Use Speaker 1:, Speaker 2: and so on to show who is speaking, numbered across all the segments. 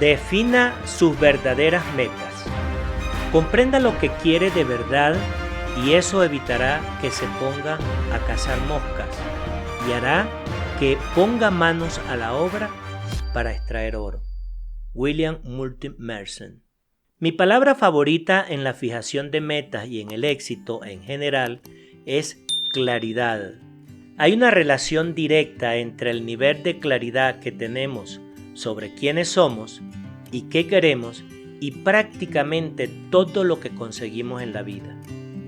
Speaker 1: Defina sus verdaderas metas. Comprenda lo que quiere de verdad y eso evitará que se ponga a cazar moscas y hará que ponga manos a la obra para extraer oro. William Moulton Marston. Mi palabra favorita en la fijación de metas y en el éxito en general es claridad. Hay una relación directa entre el nivel de claridad que tenemos sobre quiénes somos y qué queremos y prácticamente todo lo que conseguimos en la vida.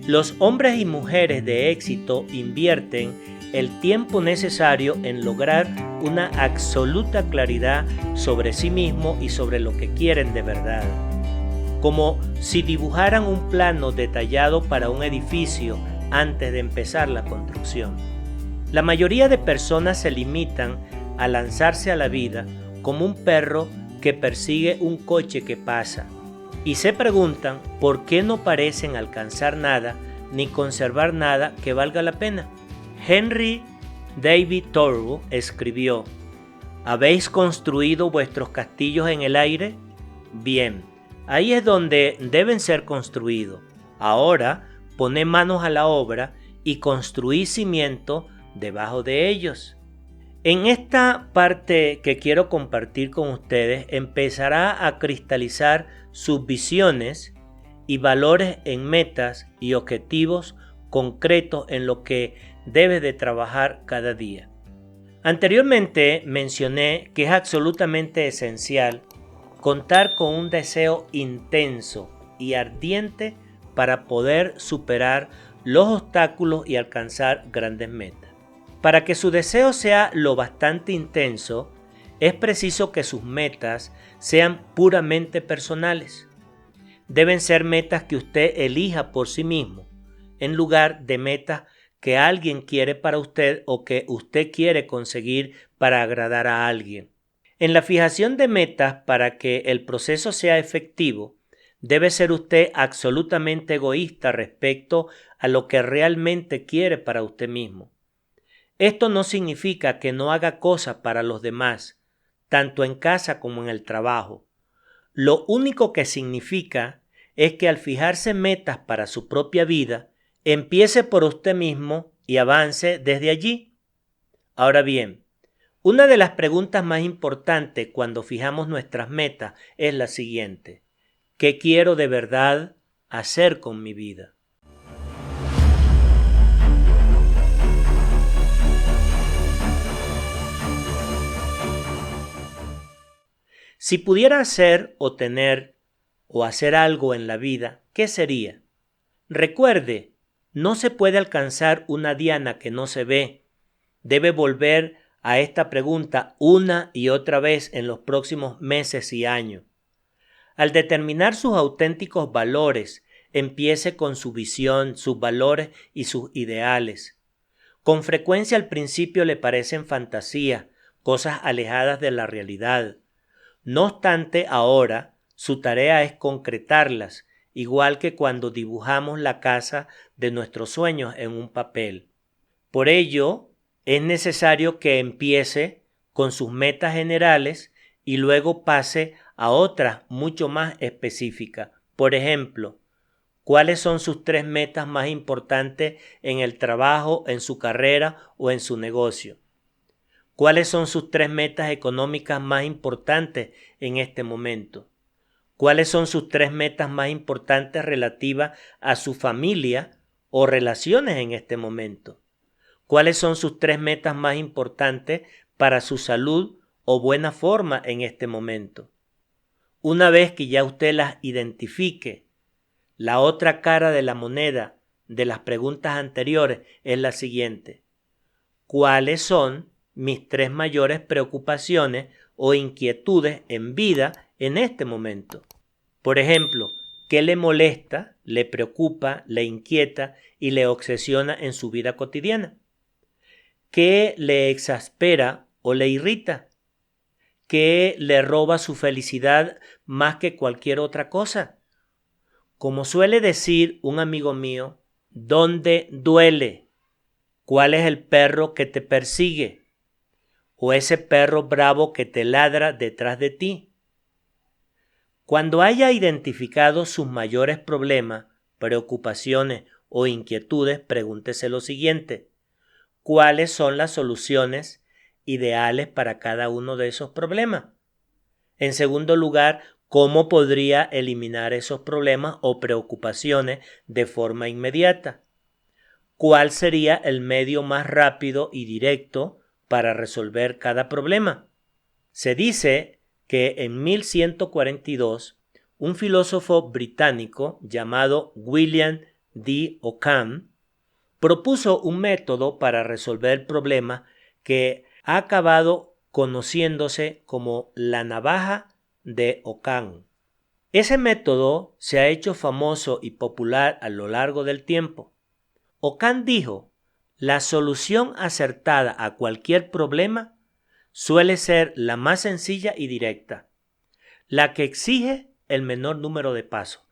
Speaker 1: Los hombres y mujeres de éxito invierten el tiempo necesario en lograr una absoluta claridad sobre sí mismos y sobre lo que quieren de verdad. Como si dibujaran un plano detallado para un edificio antes de empezar la construcción. La mayoría de personas se limitan a lanzarse a la vida como un perro que persigue un coche que pasa y se preguntan por qué no parecen alcanzar nada ni conservar nada que valga la pena. Henry David Thoreau escribió: ¿habéis construido vuestros castillos en el aire? Bien, ahí es donde deben ser construidos. Ahora poned manos a la obra y construid cimiento debajo de ellos. En esta parte que quiero compartir con ustedes empezará a cristalizar sus visiones y valores en metas y objetivos concretos en lo que debes de trabajar cada día. Anteriormente mencioné que es absolutamente esencial contar con un deseo intenso y ardiente para poder superar los obstáculos y alcanzar grandes metas. Para que su deseo sea lo bastante intenso, es preciso que sus metas sean puramente personales. Deben ser metas que usted elija por sí mismo, en lugar de metas que alguien quiere para usted o que usted quiere conseguir para agradar a alguien. En la fijación de metas, para que el proceso sea efectivo, debe ser usted absolutamente egoísta respecto a lo que realmente quiere para usted mismo. Esto no significa que no haga cosas para los demás, tanto en casa como en el trabajo. Lo único que significa es que al fijarse metas para su propia vida, empiece por usted mismo y avance desde allí. Ahora bien, una de las preguntas más importantes cuando fijamos nuestras metas es la siguiente: ¿qué quiero de verdad hacer con mi vida? Si pudiera hacer o tener o hacer algo en la vida, ¿qué sería? Recuerde, no se puede alcanzar una diana que no se ve. Debe volver a esta pregunta una y otra vez en los próximos meses y años. Al determinar sus auténticos valores, empiece con su visión, sus valores y sus ideales. Con frecuencia al principio le parecen fantasías, cosas alejadas de la realidad. No obstante, ahora su tarea es concretarlas, igual que cuando dibujamos la casa de nuestros sueños en un papel. Por ello, es necesario que empiece con sus metas generales y luego pase a otras mucho más específicas. Por ejemplo, ¿cuáles son sus 3 metas más importantes en el trabajo, en su carrera o en su negocio? ¿Cuáles son sus 3 metas económicas más importantes en este momento? ¿Cuáles son sus 3 metas más importantes relativas a su familia o relaciones en este momento? ¿Cuáles son sus 3 metas más importantes para su salud o buena forma en este momento? Una vez que ya usted las identifique, la otra cara de la moneda de las preguntas anteriores es la siguiente: ¿cuáles son mis 3 mayores preocupaciones o inquietudes en vida en este momento? Por ejemplo, ¿qué le molesta, le preocupa, le inquieta y le obsesiona en su vida cotidiana? ¿Qué le exaspera o le irrita? ¿Qué le roba su felicidad más que cualquier otra cosa? Como suele decir un amigo mío, ¿dónde duele? ¿Cuál es el perro que te persigue? ¿O ese perro bravo que te ladra detrás de ti? Cuando haya identificado sus mayores problemas, preocupaciones o inquietudes, pregúntese lo siguiente: ¿cuáles son las soluciones ideales para cada uno de esos problemas? En segundo lugar, ¿cómo podría eliminar esos problemas o preocupaciones de forma inmediata? ¿Cuál sería el medio más rápido y directo para resolver cada problema? Se dice que en 1142 un filósofo británico llamado William D. Ockham propuso un método para resolver el problema que ha acabado conociéndose como la navaja de Ockham. Ese método se ha hecho famoso y popular a lo largo del tiempo. Ockham dijo: la solución acertada a cualquier problema suele ser la más sencilla y directa, la que exige el menor número de pasos.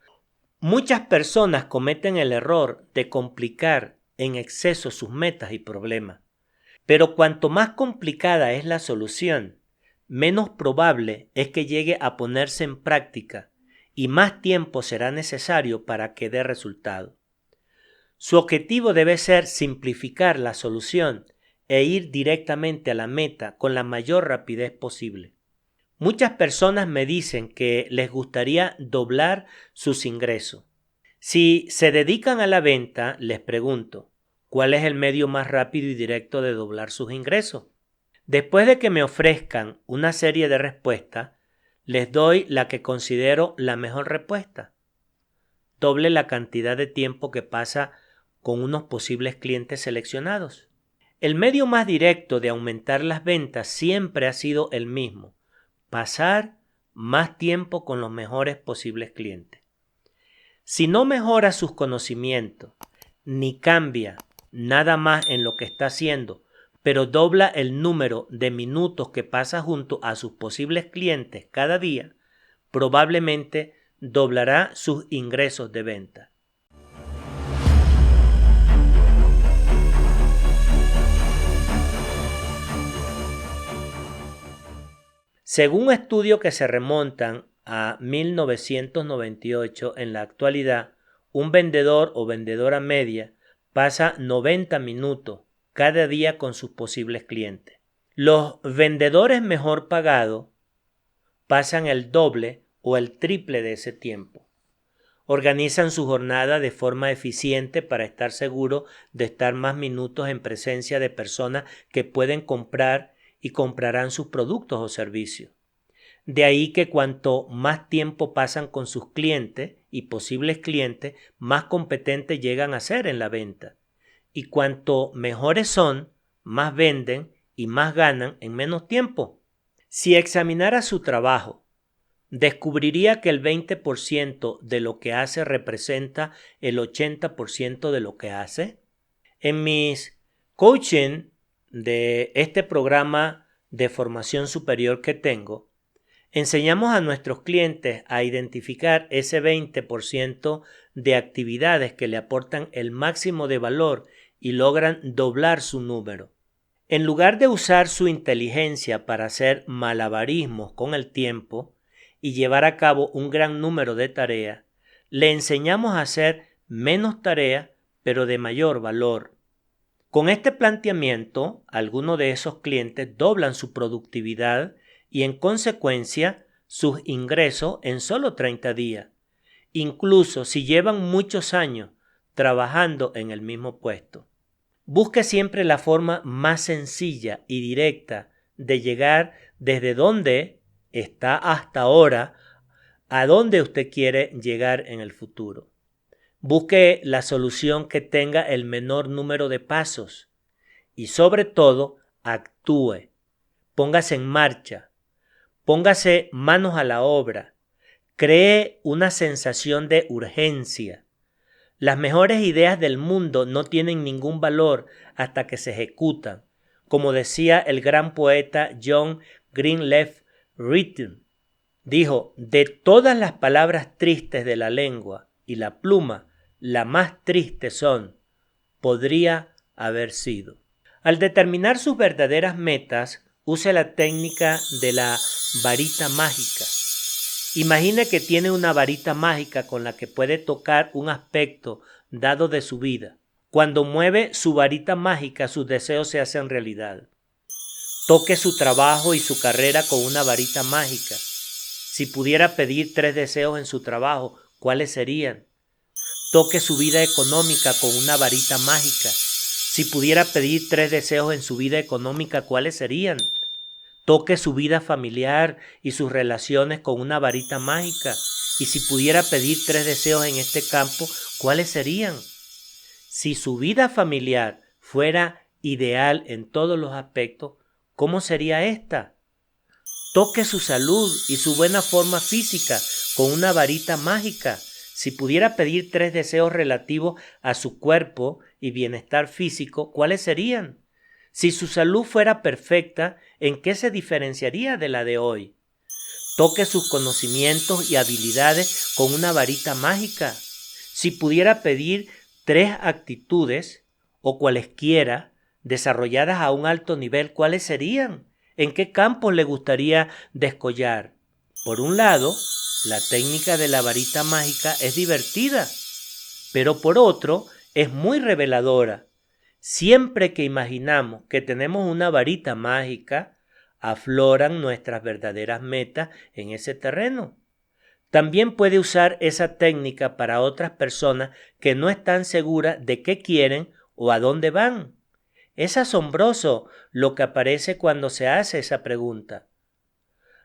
Speaker 1: Muchas personas cometen el error de complicar en exceso sus metas y problemas, pero cuanto más complicada es la solución, menos probable es que llegue a ponerse en práctica y más tiempo será necesario para que dé resultado. Su objetivo debe ser simplificar la solución e ir directamente a la meta con la mayor rapidez posible. Muchas personas me dicen que les gustaría doblar sus ingresos. Si se dedican a la venta, les pregunto: ¿cuál es el medio más rápido y directo de doblar sus ingresos? Después de que me ofrezcan una serie de respuestas, les doy la que considero la mejor respuesta: doble la cantidad de tiempo que pasa con unos posibles clientes seleccionados. El medio más directo de aumentar las ventas siempre ha sido el mismo: pasar más tiempo con los mejores posibles clientes. Si no mejora sus conocimientos, ni cambia nada más en lo que está haciendo, pero dobla el número de minutos que pasa junto a sus posibles clientes cada día, probablemente doblará sus ingresos de venta. Según un estudio que se remontan a 1998, en la actualidad, un vendedor o vendedora media pasa 90 minutos cada día con sus posibles clientes. Los vendedores mejor pagados pasan el doble o el triple de ese tiempo. Organizan su jornada de forma eficiente para estar seguros de estar más minutos en presencia de personas que pueden comprar y comprarán sus productos o servicios. De ahí que cuanto más tiempo pasan con sus clientes y posibles clientes, más competentes llegan a ser en la venta. Y cuanto mejores son, más venden y más ganan en menos tiempo. Si examinara su trabajo, descubriría que el 20% de lo que hace representa el 80% de lo que hace. En mis coaching de este programa de formación superior que tengo, enseñamos a nuestros clientes a identificar ese 20% de actividades que le aportan el máximo de valor y logran doblar su número. En lugar de usar su inteligencia para hacer malabarismos con el tiempo y llevar a cabo un gran número de tareas, le enseñamos a hacer menos tareas pero de mayor valor. Con este planteamiento, algunos de esos clientes doblan su productividad y en consecuencia sus ingresos en solo 30 días, incluso si llevan muchos años trabajando en el mismo puesto. Busque siempre la forma más sencilla y directa de llegar desde donde está hasta ahora a donde usted quiere llegar en el futuro. Busque la solución que tenga el menor número de pasos y sobre todo actúe, póngase en marcha, póngase manos a la obra, cree una sensación de urgencia. Las mejores ideas del mundo no tienen ningún valor hasta que se ejecutan. Como decía el gran poeta John Greenleaf Whittier, dijo: de todas las palabras tristes de la lengua y la pluma, la más triste son, podría haber sido. Al determinar sus verdaderas metas, use la técnica de la varita mágica Imagine que tiene una varita mágica con la que puede tocar un aspecto dado de su vida. Cuando mueve su varita mágica, sus deseos se hacen realidad. Toque su trabajo y su carrera con una varita mágica. Si pudiera pedir 3 deseos en su trabajo, ¿cuáles serían? Toque su vida económica con una varita mágica. Si pudiera pedir 3 deseos en su vida económica, ¿cuáles serían? Toque su vida familiar y sus relaciones con una varita mágica. Y si pudiera pedir 3 deseos en este campo, ¿cuáles serían? Si su vida familiar fuera ideal en todos los aspectos, ¿cómo sería esta? Toque su salud y su buena forma física con una varita mágica. Si pudiera pedir 3 deseos relativos a su cuerpo y bienestar físico, ¿cuáles serían? Si su salud fuera perfecta, ¿en qué se diferenciaría de la de hoy? Toque sus conocimientos y habilidades con una varita mágica. Si pudiera pedir 3 actitudes o cualesquiera desarrolladas a un alto nivel, ¿cuáles serían? ¿En qué campos le gustaría descollar? Por un lado, la técnica de la varita mágica es divertida, pero por otro, es muy reveladora. Siempre que imaginamos que tenemos una varita mágica, afloran nuestras verdaderas metas en ese terreno. También puede usar esa técnica para otras personas que no están seguras de qué quieren o a dónde van. Es asombroso lo que aparece cuando se hace esa pregunta.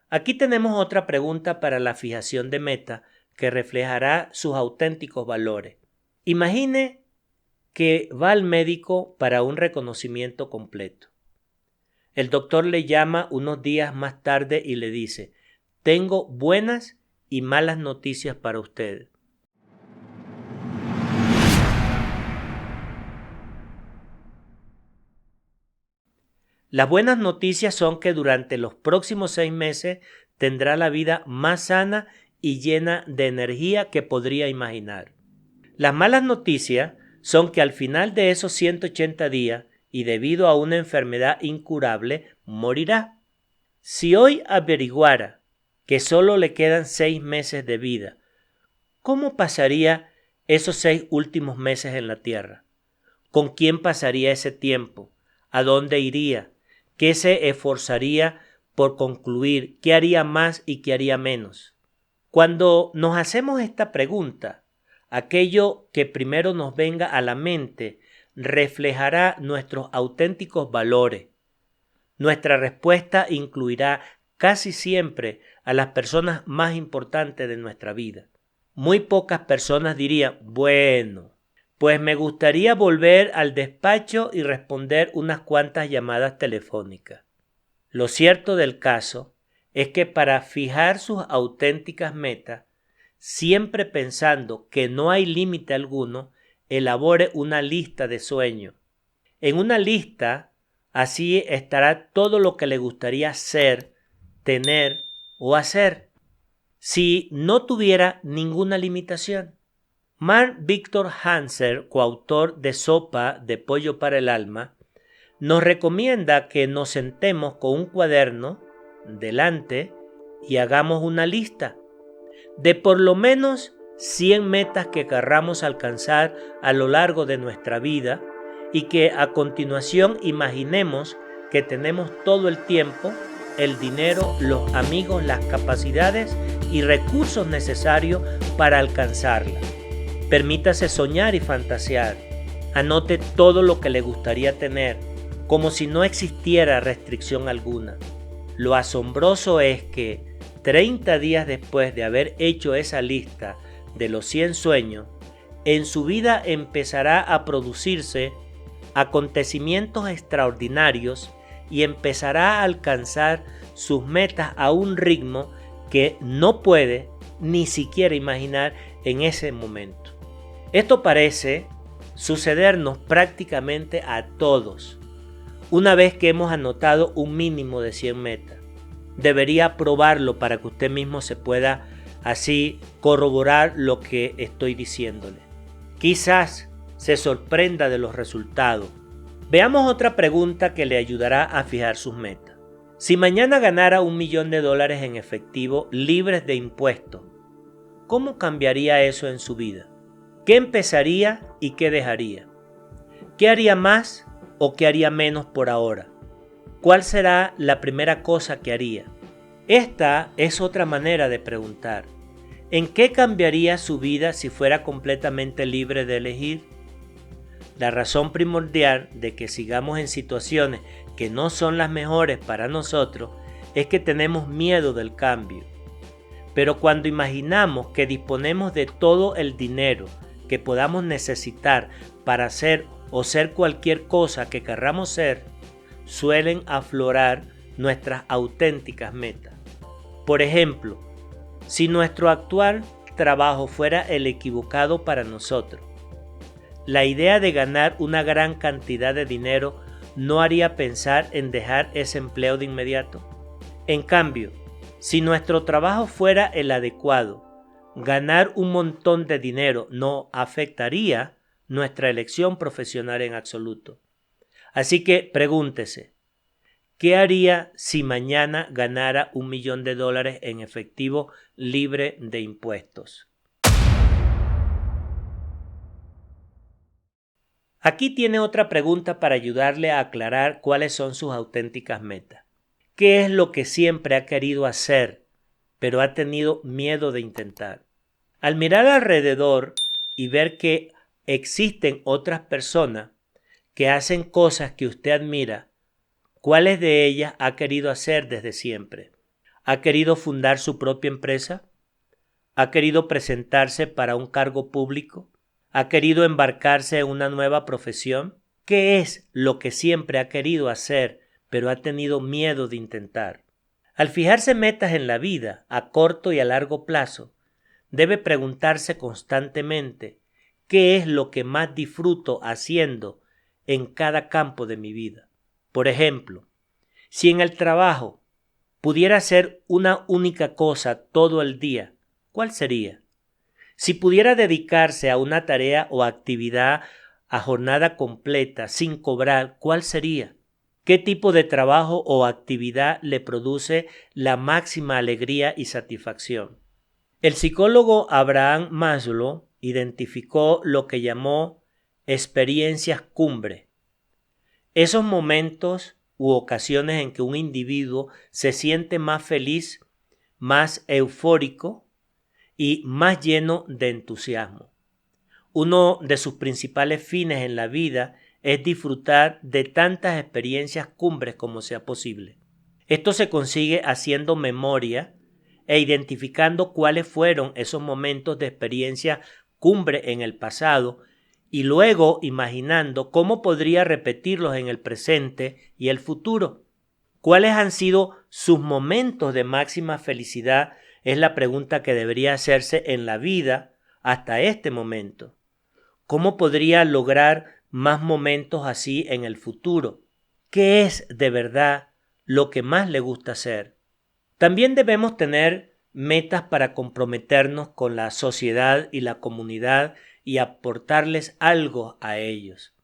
Speaker 1: Aquí tenemos otra pregunta para la fijación de meta que reflejará sus auténticos valores. Imagine que va al médico para un reconocimiento completo. El doctor le llama unos días más tarde y le dice: tengo buenas y malas noticias para usted. Las buenas noticias son que durante los próximos 6 meses tendrá la vida más sana y llena de energía que podría imaginar. Las malas noticias son que al final de esos 180 días y debido a una enfermedad incurable, morirá. Si hoy averiguara que solo le quedan 6 meses de vida, ¿cómo pasaría esos 6 últimos meses en la tierra? ¿Con quién pasaría ese tiempo? ¿A dónde iría? ¿Qué se esforzaría por concluir? ¿Qué haría más y qué haría menos? Cuando nos hacemos esta pregunta, aquello que primero nos venga a la mente reflejará nuestros auténticos valores. Nuestra respuesta incluirá casi siempre a las personas más importantes de nuestra vida. Muy pocas personas dirían: bueno, pues me gustaría volver al despacho y responder unas cuantas llamadas telefónicas. Lo cierto del caso es que para fijar sus auténticas metas, siempre pensando que no hay límite alguno, elabore una lista de sueños. En una lista, así estará todo lo que le gustaría ser, tener o hacer, si no tuviera ninguna limitación. Mark Victor Hansen, coautor de Sopa de Pollo para el Alma, nos recomienda que nos sentemos con un cuaderno delante y hagamos una lista de por lo menos 100 metas que querramos alcanzar a lo largo de nuestra vida y que a continuación imaginemos que tenemos todo el tiempo, el dinero, los amigos, las capacidades y recursos necesarios para alcanzarlas. Permítase soñar y fantasear. Anote todo lo que le gustaría tener, como si no existiera restricción alguna. Lo asombroso es que 30 días después de haber hecho esa lista de los 100 sueños, en su vida empezará a producirse acontecimientos extraordinarios y empezará a alcanzar sus metas a un ritmo que no puede ni siquiera imaginar en ese momento. Esto parece sucedernos prácticamente a todos una vez que hemos anotado un mínimo de 100 metas. Debería probarlo para que usted mismo se pueda así corroborar lo que estoy diciéndole. Quizás se sorprenda de los resultados. Veamos otra pregunta que le ayudará a fijar sus metas. Si mañana ganara $1.000.000 en efectivo libres de impuestos, ¿cómo cambiaría eso en su vida? ¿Qué empezaría y qué dejaría? ¿Qué haría más o qué haría menos por ahora? ¿Cuál será la primera cosa que haría? Esta es otra manera de preguntar. ¿En qué cambiaría su vida si fuera completamente libre de elegir? La razón primordial de que sigamos en situaciones que no son las mejores para nosotros es que tenemos miedo del cambio. Pero cuando imaginamos que disponemos de todo el dinero que podamos necesitar para hacer o ser cualquier cosa que querramos ser, suelen aflorar nuestras auténticas metas. Por ejemplo, si nuestro actual trabajo fuera el equivocado para nosotros, la idea de ganar una gran cantidad de dinero no haría pensar en dejar ese empleo de inmediato. En cambio, si nuestro trabajo fuera el adecuado, ganar un montón de dinero no afectaría nuestra elección profesional en absoluto. Así que pregúntese, ¿qué haría si mañana ganara $1.000.000 en efectivo libre de impuestos? Aquí tiene otra pregunta para ayudarle a aclarar cuáles son sus auténticas metas. ¿Qué es lo que siempre ha querido hacer, pero ha tenido miedo de intentar? Al mirar alrededor y ver que existen otras personas que hacen cosas que usted admira, ¿cuáles de ellas ha querido hacer desde siempre? ¿Ha querido fundar su propia empresa? ¿Ha querido presentarse para un cargo público? ¿Ha querido embarcarse en una nueva profesión? ¿Qué es lo que siempre ha querido hacer, pero ha tenido miedo de intentar? Al fijarse metas en la vida, a corto y a largo plazo, debe preguntarse constantemente, ¿qué es lo que más disfruto haciendo en cada campo de mi vida? Por ejemplo, si en el trabajo pudiera hacer una única cosa todo el día, ¿cuál sería? Si pudiera dedicarse a una tarea o actividad a jornada completa sin cobrar, ¿cuál sería? ¿Qué tipo de trabajo o actividad le produce la máxima alegría y satisfacción? El psicólogo Abraham Maslow identificó lo que llamó experiencias cumbre. Esos momentos u ocasiones en que un individuo se siente más feliz, más eufórico y más lleno de entusiasmo. Uno de sus principales fines en la vida es disfrutar de tantas experiencias cumbres como sea posible. Esto se consigue haciendo memoria e identificando cuáles fueron esos momentos de experiencia cumbre en el pasado y luego imaginando cómo podría repetirlos en el presente y el futuro. ¿Cuáles han sido sus momentos de máxima felicidad? Es la pregunta que debería hacerse en la vida hasta este momento. ¿Cómo podría lograr más momentos así en el futuro? ¿Qué es de verdad lo que más le gusta hacer? También debemos tener metas para comprometernos con la sociedad y la comunidad y aportarles algo a ellos.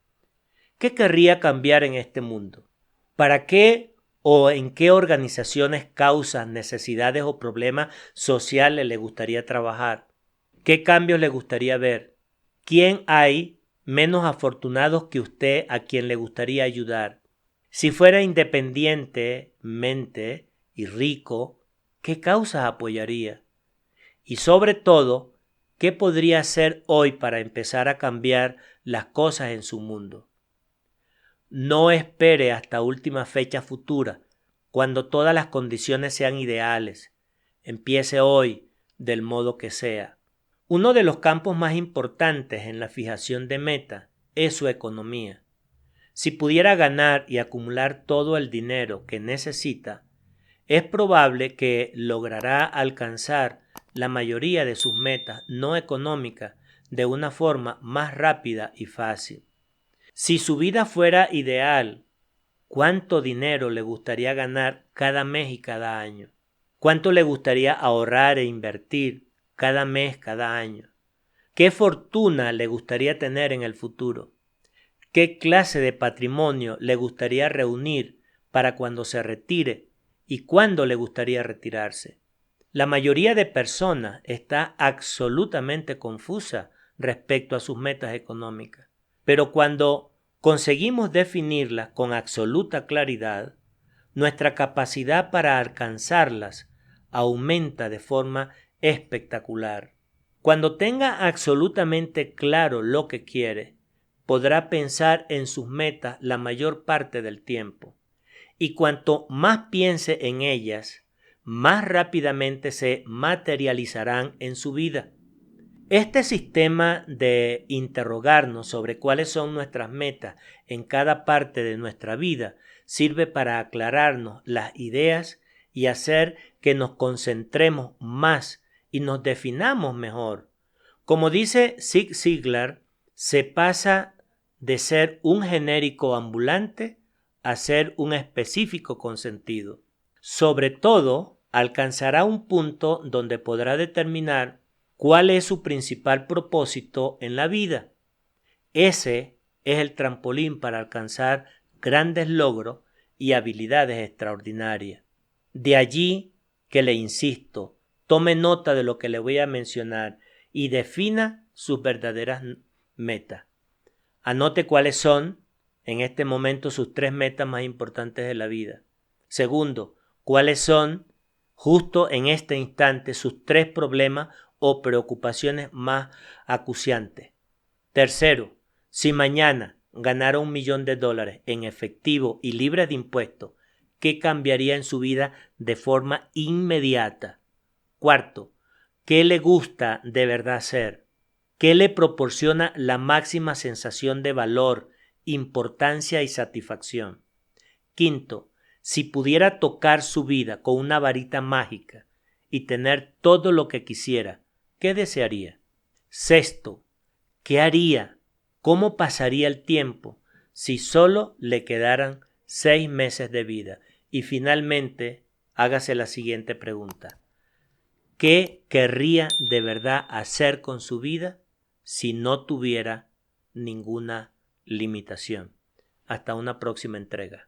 Speaker 1: ¿Qué querría cambiar en este mundo? ¿Para qué o en qué organizaciones, causas, necesidades o problemas sociales le gustaría trabajar? ¿Qué cambios le gustaría ver? ¿Quién hay menos afortunados que usted a quien le gustaría ayudar? Si fuera independientemente y rico, ¿qué causas apoyaría? Y sobre todo, ¿qué podría hacer hoy para empezar a cambiar las cosas en su mundo? No espere hasta última fecha futura, cuando todas las condiciones sean ideales. Empiece hoy, del modo que sea. Uno de los campos más importantes en la fijación de metas es su economía. Si pudiera ganar y acumular todo el dinero que necesita, es probable que logrará alcanzar la mayoría de sus metas no económicas de una forma más rápida y fácil. Si su vida fuera ideal, ¿cuánto dinero le gustaría ganar cada mes y cada año? ¿Cuánto le gustaría ahorrar e invertir cada mes, cada año? ¿Qué fortuna le gustaría tener en el futuro? ¿Qué clase de patrimonio le gustaría reunir para cuando se retire y cuándo le gustaría retirarse. La mayoría de personas está absolutamente confusa respecto a sus metas económicas, pero cuando conseguimos definirlas con absoluta claridad, nuestra capacidad para alcanzarlas aumenta de forma espectacular. Cuando tenga absolutamente claro lo que quiere, podrá pensar en sus metas la mayor parte del tiempo. Y cuanto más piense en ellas, más rápidamente se materializarán en su vida. Este sistema de interrogarnos sobre cuáles son nuestras metas en cada parte de nuestra vida sirve para aclararnos las ideas y hacer que nos concentremos más y nos definamos mejor. Como dice Zig Ziglar, se pasa de ser un genérico ambulante a ser un específico con sentido. Sobre todo, alcanzará un punto donde podrá determinar cuál es su principal propósito en la vida. Ese es el trampolín para alcanzar grandes logros y habilidades extraordinarias. De allí que le insisto, tome nota de lo que le voy a mencionar y defina sus verdaderas metas. Anote cuáles son en este momento sus 3 metas más importantes de la vida. Segundo, cuáles son justo en este instante sus 3 problemas o preocupaciones más acuciantes. Tercero, si mañana ganara $1.000.000 en efectivo y libre de impuestos, ¿qué cambiaría en su vida de forma inmediata? Cuarto, ¿qué le gusta de verdad hacer? ¿Qué le proporciona la máxima sensación de valor, importancia y satisfacción? Quinto, si pudiera tocar su vida con una varita mágica y tener todo lo que quisiera, ¿qué desearía? Sexto, ¿qué haría? ¿Cómo pasaría el tiempo si solo le quedaran 6 meses de vida? Y finalmente, hágase la siguiente pregunta. ¿Qué querría de verdad hacer con su vida si no tuviera ninguna limitación? Hasta una próxima entrega.